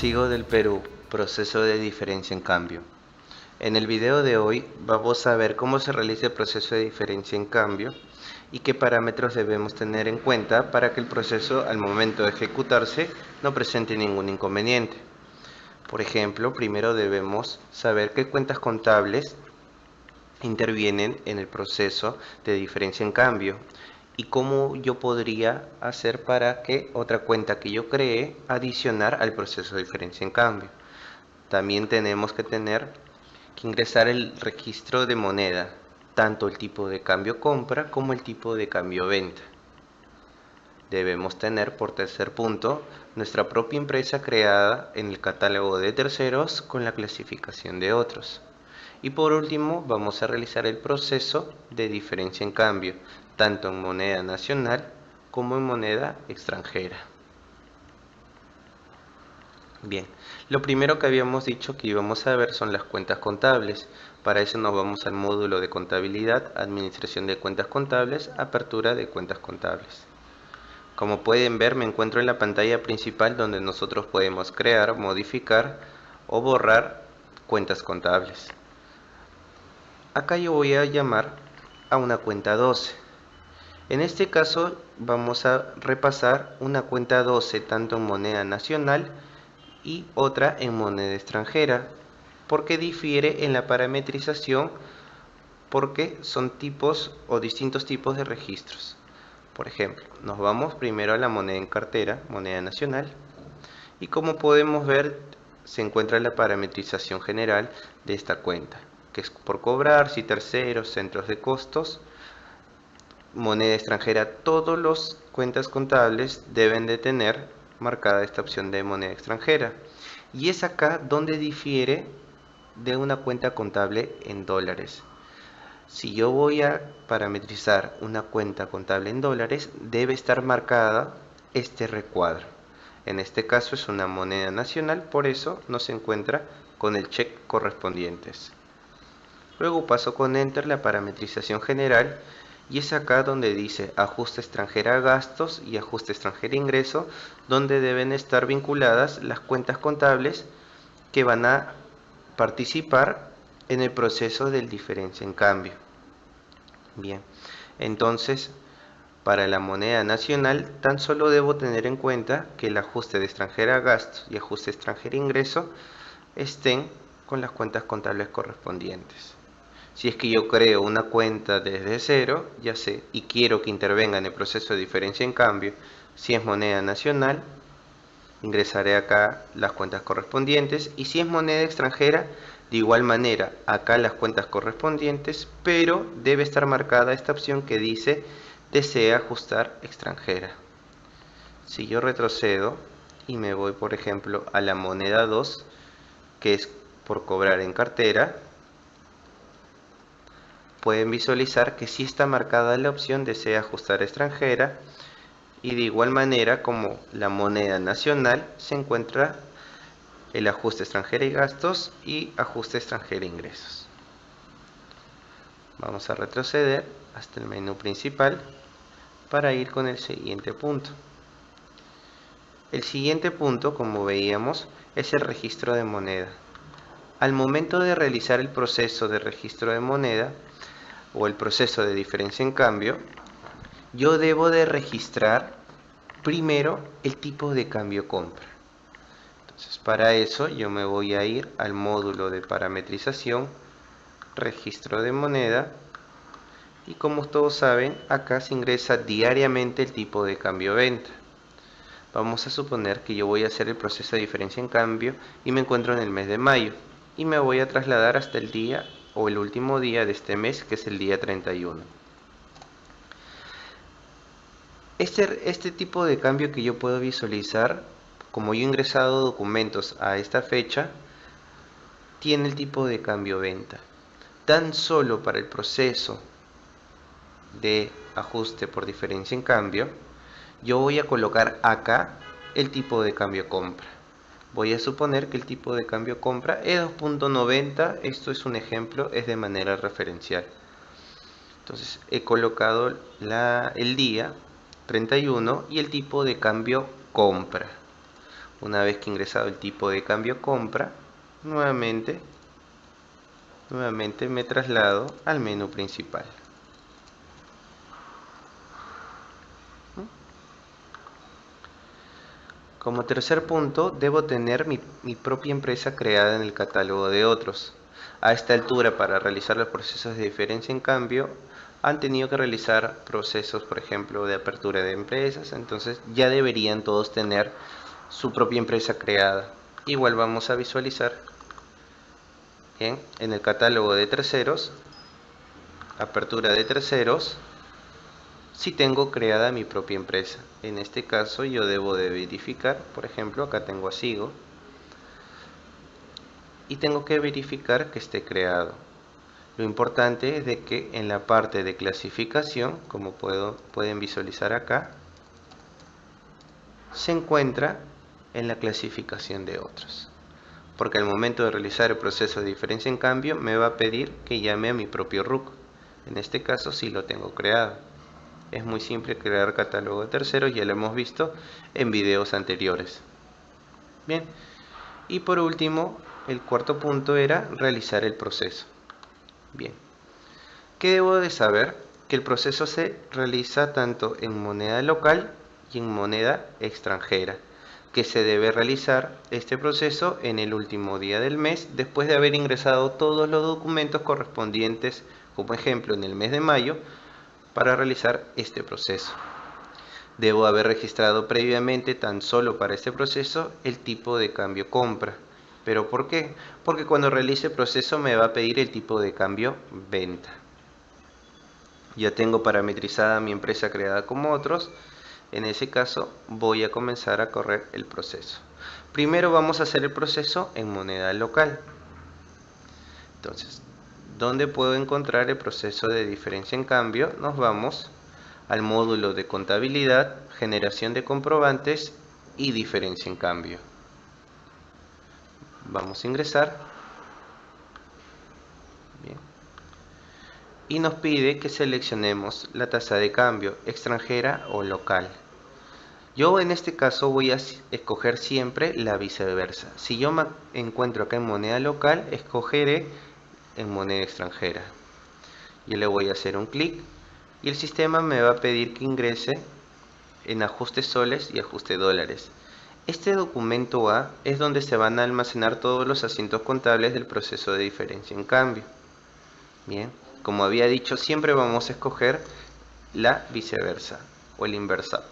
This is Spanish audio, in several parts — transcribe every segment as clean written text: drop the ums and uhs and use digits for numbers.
Sigo del Perú, proceso de diferencia en cambio. En el video de hoy vamos a ver cómo se realiza el proceso de diferencia en cambio y qué parámetros debemos tener en cuenta para que el proceso al momento de ejecutarse no presente ningún inconveniente. Por ejemplo, primero debemos saber qué cuentas contables intervienen en el proceso de diferencia en cambio y cómo yo podría hacer para que otra cuenta que yo cree adicionar al proceso de diferencia en cambio. También tenemos que ingresar el registro de moneda, tanto el tipo de cambio compra como el tipo de cambio venta. Debemos tener, por tercer punto, nuestra propia empresa creada en el catálogo de terceros con la clasificación de otros. Y por último, vamos a realizar el proceso de diferencia en cambio, tanto en moneda nacional como en moneda extranjera. Bien, lo primero que habíamos dicho que íbamos a ver son las cuentas contables. Para eso nos vamos al módulo de contabilidad, administración de cuentas contables, apertura de cuentas contables. Como pueden ver, me encuentro en la pantalla principal donde nosotros podemos crear, modificar o borrar cuentas contables. Acá yo voy a llamar a una cuenta 12. En este caso vamos a repasar una cuenta 12 tanto en moneda nacional y otra en moneda extranjera, porque difiere en la parametrización, porque son tipos o distintos tipos de registros. Por ejemplo, nos vamos primero a la moneda en cartera, moneda nacional, y como podemos ver se encuentra la parametrización general de esta cuenta, que es por cobrar, si terceros, centros de costos, moneda extranjera. Todas las cuentas contables deben de tener marcada esta opción de moneda extranjera. Y es acá donde difiere de una cuenta contable en dólares. Si yo voy a parametrizar una cuenta contable en dólares, debe estar marcada este recuadro. En este caso es una moneda nacional, por eso no se encuentra con el check correspondientes. Luego paso con Enter la parametrización general y es acá donde dice ajuste extranjera a gastos y ajuste extranjera a ingreso, donde deben estar vinculadas las cuentas contables que van a participar en el proceso del diferencia en cambio. Bien, entonces para la moneda nacional tan solo debo tener en cuenta que el ajuste de extranjera a gastos y ajuste extranjera a ingreso estén con las cuentas contables correspondientes. Si es que yo creo una cuenta desde cero, ya sé, y quiero que intervenga en el proceso de diferencia en cambio, si es moneda nacional, ingresaré acá las cuentas correspondientes, y si es moneda extranjera, de igual manera, acá las cuentas correspondientes, pero debe estar marcada esta opción que dice desea ajustar extranjera. Si yo retrocedo y me voy, por ejemplo, a la moneda 2, que es por cobrar en cartera, pueden visualizar que sí está marcada la opción desea ajustar extranjera, y de igual manera como la moneda nacional se encuentra el ajuste extranjera y gastos y ajuste extranjera e ingresos. Vamos a retroceder hasta el menú principal para ir con el siguiente punto. El siguiente punto, como veíamos, es el registro de moneda. Al momento de realizar el proceso de registro de moneda o el proceso de diferencia en cambio, yo debo de registrar primero el tipo de cambio compra. Entonces, para eso yo me voy a ir al módulo de parametrización, registro de moneda, y como todos saben, acá se ingresa diariamente el tipo de cambio venta. Vamos a suponer que yo voy a hacer el proceso de diferencia en cambio y me encuentro en el mes de mayo, y me voy a trasladar hasta el día o el último día de este mes, que es el día 31. Este tipo de cambio que yo puedo visualizar, como yo he ingresado documentos a esta fecha, tiene el tipo de cambio venta. Tan solo para el proceso de ajuste por diferencia en cambio, yo voy a colocar acá el tipo de cambio compra. Voy a suponer que el tipo de cambio compra es 2.90, esto es un ejemplo, es de manera referencial. Entonces he colocado el día 31 y el tipo de cambio compra. Una vez que he ingresado el tipo de cambio compra, nuevamente me traslado al menú principal. Como tercer punto, debo tener mi propia empresa creada en el catálogo de otros. A esta altura, para realizar los procesos de diferencia en cambio, han tenido que realizar procesos, por ejemplo, de apertura de empresas, entonces ya deberían todos tener su propia empresa creada. Igual vamos a visualizar en el catálogo de terceros, apertura de terceros, si tengo creada mi propia empresa. En este caso yo debo de verificar, por ejemplo, acá tengo a Sigo y tengo que verificar que esté creado. Lo importante es de que en la parte de clasificación, como pueden visualizar acá, se encuentra en la clasificación de otros. Porque al momento de realizar el proceso de diferencia en cambio, me va a pedir que llame a mi propio RUC. En este caso sí lo tengo creado. Es muy simple crear catálogo de terceros, ya lo hemos visto en videos anteriores. Bien, y por último, el cuarto punto era realizar el proceso. Bien, ¿qué debo de saber? Que el proceso se realiza tanto en moneda local y en moneda extranjera, que se debe realizar este proceso en el último día del mes después de haber ingresado todos los documentos correspondientes, como ejemplo en el mes de mayo, para realizar este proceso. Debo haber registrado previamente tan solo para este proceso el tipo de cambio compra. ¿Pero por qué? Porque cuando realice el proceso me va a pedir el tipo de cambio venta. Ya tengo parametrizada mi empresa creada como otros. En ese caso voy a comenzar a correr el proceso. Primero vamos a hacer el proceso en moneda local. Entonces, ¿dónde puedo encontrar el proceso de diferencia en cambio? Nos vamos al módulo de contabilidad, generación de comprobantes y diferencia en cambio. Vamos a ingresar. Bien. Y nos pide que seleccionemos la tasa de cambio, extranjera o local. Yo en este caso voy a escoger siempre la viceversa. Si yo me encuentro acá en moneda local, escogeré en moneda extranjera. Yo le voy a hacer un clic y el sistema me va a pedir que ingrese en ajuste soles y ajuste dólares. Este documento A es donde se van a almacenar todos los asientos contables del proceso de diferencia en cambio. Bien, como había dicho, siempre vamos a escoger la viceversa o el inversado.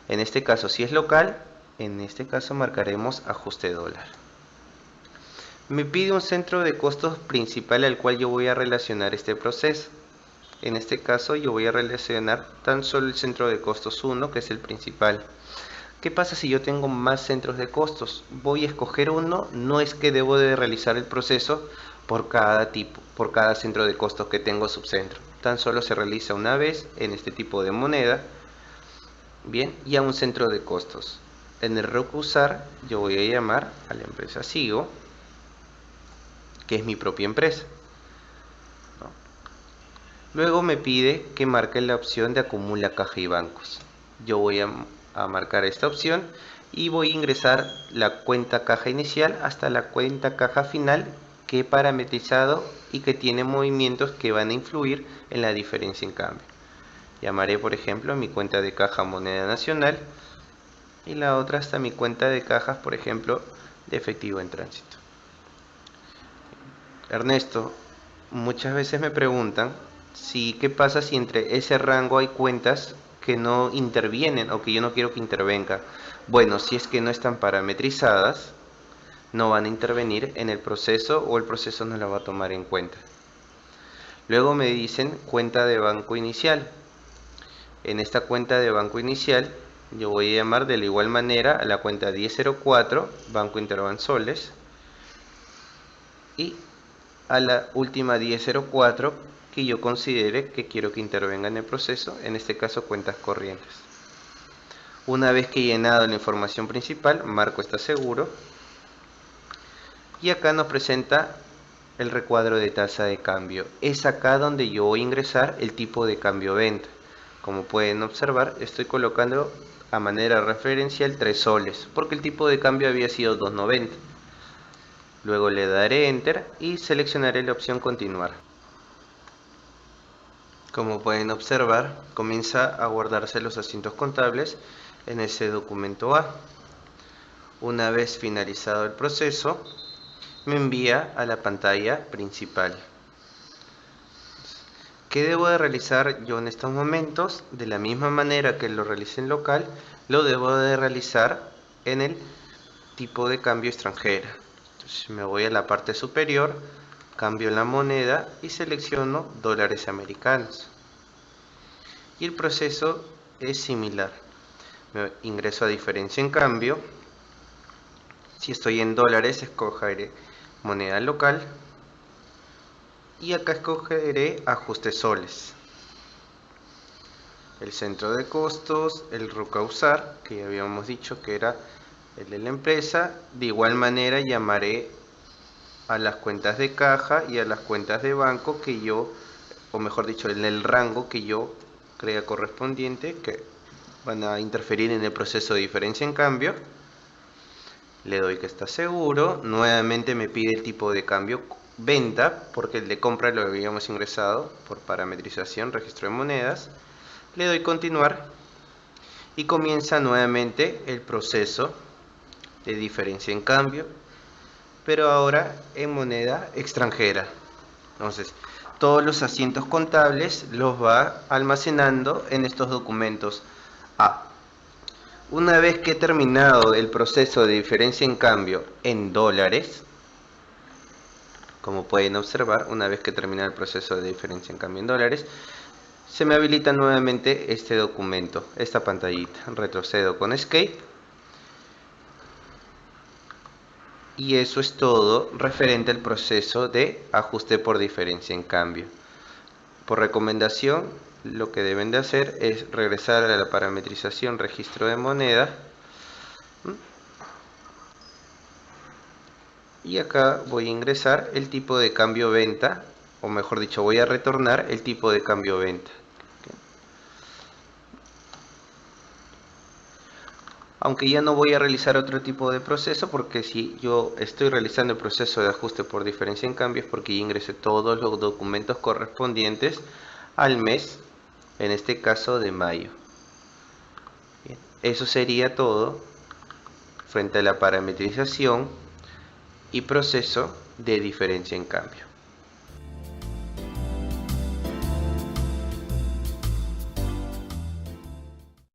En este caso, si es local, en este caso marcaremos ajuste dólar. Me pide un centro de costos principal al cual yo voy a relacionar este proceso. En este caso yo voy a relacionar tan solo el centro de costos 1, que es el principal. ¿Qué pasa si yo tengo más centros de costos? Voy a escoger uno, no es que debo de realizar el proceso por cada centro de costos que tengo subcentro. Tan solo se realiza una vez en este tipo de moneda, bien, y a un centro de costos. En el RUC usar yo voy a llamar a la empresa Sigo, que es mi propia empresa. Luego me pide que marque la opción de acumula caja y bancos. Yo voy a marcar esta opción y voy a ingresar la cuenta caja inicial hasta la cuenta caja final que he parametrizado y que tiene movimientos que van a influir en la diferencia en cambio. Llamaré por ejemplo a mi cuenta de caja moneda nacional y la otra hasta mi cuenta de cajas, por ejemplo, de efectivo en tránsito. Ernesto, muchas veces me preguntan qué pasa si entre ese rango hay cuentas que no intervienen o que yo no quiero que intervenga. Bueno, si es que no están parametrizadas, no van a intervenir en el proceso o el proceso no la va a tomar en cuenta. Luego me dicen cuenta de banco inicial. En esta cuenta de banco inicial yo voy a llamar de la igual manera a la cuenta 1004 Banco Interbansoles y a la última 1004 que yo considere que quiero que intervenga en el proceso, en este caso cuentas corrientes. Una vez que he llenado la información principal, marco está seguro y acá nos presenta el recuadro de tasa de cambio. Es acá donde yo voy a ingresar el tipo de cambio venta. Como pueden observar, estoy colocando a manera referencial 3 soles, porque el tipo de cambio había sido 2.90. Luego le daré Enter y seleccionaré la opción Continuar. Como pueden observar, comienza a guardarse los asientos contables en ese documento A. Una vez finalizado el proceso, me envía a la pantalla principal. ¿Qué debo de realizar yo en estos momentos? De la misma manera que lo realicé en local, lo debo de realizar en el tipo de cambio extranjera. Entonces me voy a la parte superior, cambio la moneda y selecciono dólares americanos. Y el proceso es similar. Me ingreso a diferencia en cambio. Si estoy en dólares, escogeré moneda local. Y acá escogeré ajuste soles. El centro de costos, el RUC a usar, que ya habíamos dicho que era el de la empresa. De igual manera llamaré a las cuentas de caja y a las cuentas de banco que yo, o mejor dicho, en el rango que yo crea correspondiente, que van a interferir en el proceso de diferencia en cambio. Le doy que está seguro. Nuevamente me pide el tipo de cambio venta, porque el de compra lo habíamos ingresado por parametrización, registro de monedas. Le doy continuar y comienza nuevamente el proceso de diferencia en cambio, pero ahora en moneda extranjera. Entonces, todos los asientos contables los va almacenando en estos documentos A. Una vez que he terminado el proceso de diferencia en cambio en dólares, como pueden observar, una vez que termina el proceso de diferencia en cambio en dólares, se me habilita nuevamente este documento, esta pantallita. Retrocedo con Escape. Y eso es todo referente al proceso de ajuste por diferencia en cambio. Por recomendación, lo que deben de hacer es regresar a la parametrización registro de moneda. Y acá voy a ingresar el tipo de cambio venta, o mejor dicho, voy a retornar el tipo de cambio venta. Aunque ya no voy a realizar otro tipo de proceso, porque si yo estoy realizando el proceso de ajuste por diferencia en cambio es porque ya ingresé todos los documentos correspondientes al mes, en este caso de mayo. Bien, eso sería todo frente a la parametrización y proceso de diferencia en cambio.